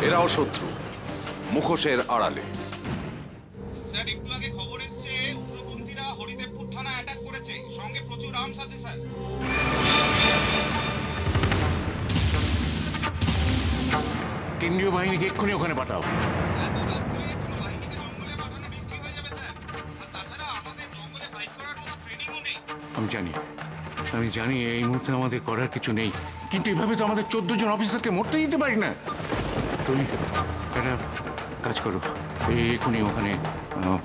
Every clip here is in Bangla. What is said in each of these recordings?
এরাও শত্রু, মুখোশের আড়ালে। স্যার, একটু আগে খবর এসেছে উগ্রপন্থীরা হরিদেবপুর থানা অ্যাটাক করেছে, সঙ্গে প্রচুর আর্মস আছে স্যার। কেন্দ্রীয় বাহিনীকে এক্ষুনি ওখানে পাঠাও। এত রাত্রে কোনো বাহিনীকে জঙ্গলে পাঠানো রিস্কি হয়ে যাবে স্যার। আর তাছাড়া আমাদের জঙ্গলে ফাইট করার মতো ট্রেনিংও নেই। আমি জানি এই মুহূর্তে আমাদের করার কিছু নেই, কিন্তু এভাবে তো আমাদের 14 জন অফিসারকে মরতে দিতে পারি না। তুমি একটা কাজ করো, এক্ষুনি ওখানে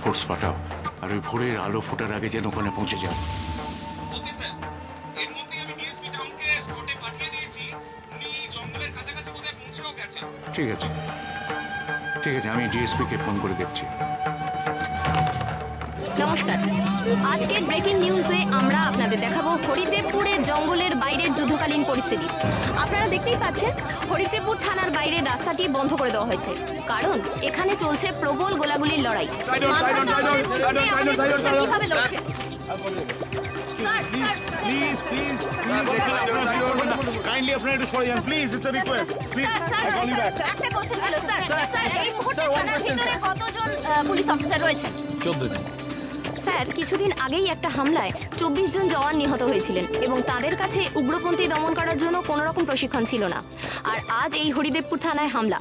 ফোর্স পাঠাও, আর ওই ভোরের আলো ফোটার আগে যেন ওখানে পৌঁছে যাও। ওকে স্যার, এর মধ্যেই আমি ডিএসপি টাউনকে স্পটে পাঠিয়ে দিয়েছি। উনি জঙ্গলের কাছাকাছি বোধহয় পৌঁছেও গেছে। ঠিক আছে, আমি ডিএসপিকে ফোন করে দেখছি। নমস্কার, আজকের ব্রেকিং নিউজে আমরা আপনাদের দেখাবো হরিদেবপুরের জঙ্গলের বাইরের যুদ্ধকালীন পরিস্থিতি। আপনারা দেখতেই পাচ্ছেন হরিদেবপুর থানার বাইরের রাস্তাটি বন্ধ করে দেওয়া হয়েছে, কারণ এখানে চলছে প্রবল গোলাগুলির লড়াই। পুলিশ অফিসার রয়েছেন 14 জন। স্যার, কিছুদিন আগেই একটা হামলায় 24 জন জওয়ান নিহত হয়েছিলেন এবং তাদের কাছে উগ্রপন্থী দমন করার জন্য কোনো রকম প্রশিক্ষণ ছিল না। আর আজ এই হরিদেবপুর থানায় হামলা,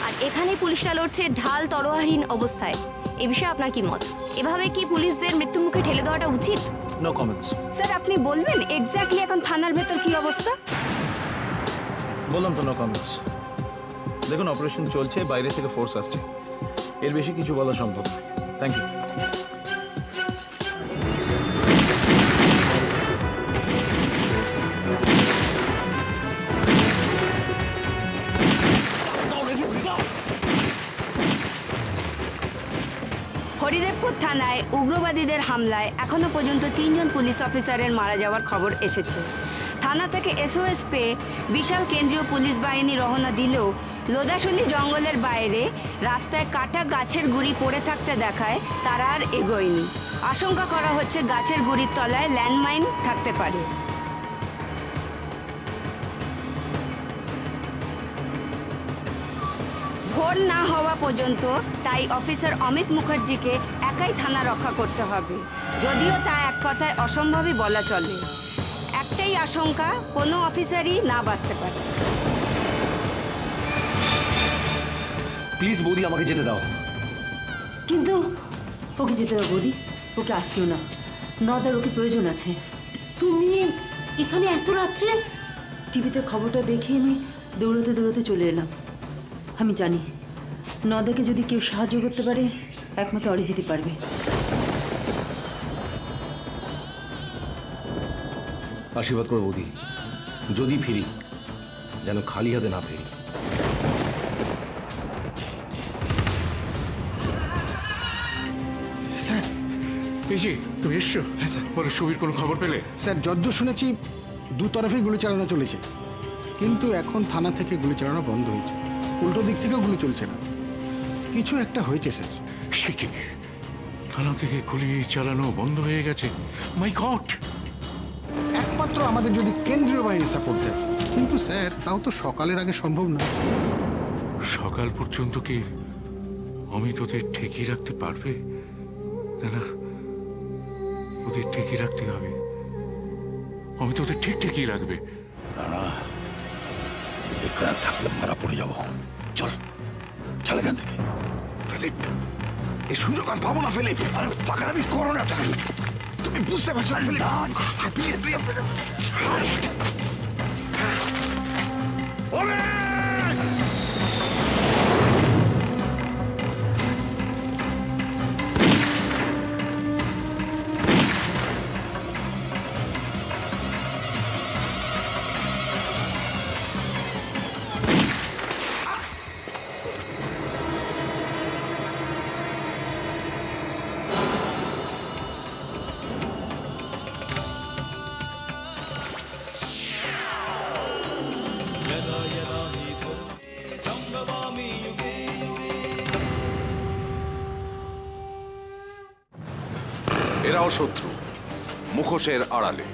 আর এখানে পুলিশরা লড়ছে ঢাল তলোয়ারহীন অবস্থায়। এ বিষয়ে আপনার কি মত? এভাবে কি পুলিশদের মৃত্যুর মুখে ঠেলে দেওয়াটা উচিত? No comments. স্যার, আপনি বলবেন এক্স্যাক্টলি এখন থানার ভেতর কি অবস্থা? বললাম তো নো কমেন্টস। দেখুন, অপারেশন চলছে, বাইরে থেকে ফোর্স আসছে, এর বেশি কিছু বলা সম্ভব নয়। Thank you. হরিদেবপুর থানায় উগ্রবাদীদের হামলায় এখনো পর্যন্ত 3 জন পুলিশ অফিসারের মারা যাওয়ার খবর এসেছে। থানা থেকে এসওএস পেয়ে বিশাল কেন্দ্রীয় পুলিশ বাহিনী রওনা দিলেও লোদাশুলি জঙ্গলের বাইরে রাস্তায় কাটা গাছের গুঁড়ি পড়ে থাকতে দেখায় তারা আর এগোয়নি। আশঙ্কা করা হচ্ছে গাছের গুঁড়ির তলায় ল্যান্ডমাইন থাকতে পারে। ভোর না হওয়া পর্যন্ত তাই অফিসার অমিত মুখার্জিকে একাই থানা রক্ষা করতে হবে, যদিও তা এক কথায় অসম্ভবই বলা চলে। একটাই আশঙ্কা, কোনো অফিসারই না বাঁচতে পারে। প্লিজ বৌদি, আমাকে যেতে দাও। কিন্তু ওকে যেতে দাও বৌদি, ওকে আটকেও না, নদার ওকে প্রয়োজন আছে। তুমি এখানে এত রাত্রে? টিভিতে খবরটা দেখে আমি দৌড়াতে দৌড়াতে চলে এলাম। আমি জানি নদাকে যদি কেউ সাহায্য করতে পারে, একমাত্র অরিজিৎই পারবে। আশীর্বাদ করো বৌদি, যদি ফিরি যেন খালি হাতে না ফিরি। স্যার, এই যে তুমি এসছো? হ্যাঁ স্যার। বলো, সুবীর কোনো খবর পেলে? স্যার, যদ্দূর শুনেছি দু তরফেই গুলি চালানো চলেছে, কিন্তু এখন থানা থেকে গুলি চালানো বন্ধ হয়েছে। উল্টো দিক থেকেও গুলি চলছে না। কিছু একটা হয়েছে স্যার। সে কি, থানা থেকে গুলি চালানো বন্ধ হয়ে গেছে? মাই গড! একমাত্র আমাদের যদি কেন্দ্রীয় বাহিনী সাপোর্ট দেয়, কিন্তু স্যার তাও তো সকালের আগে সম্ভব না। সকাল পর্যন্ত কি অমিত ওদের ঠেকিয়ে রাখতে পারবে? না, ওদের ঠেকিয়ে রাখতে হবে। অমিত ওদের ঠিক ঠেকিয়ে রাখবে। না, এখানে থাকলে মারা পড়ে যাবো। চল চল এখান থেকে। ফিলিপ, এই সুযোগ আর পাবো না ফিলিপ। আরে পাকারামি করো না, তুমি বুঝতে পারছো না ফিলিপ? এরাও শত্রু, মুখোশের আড়ালে।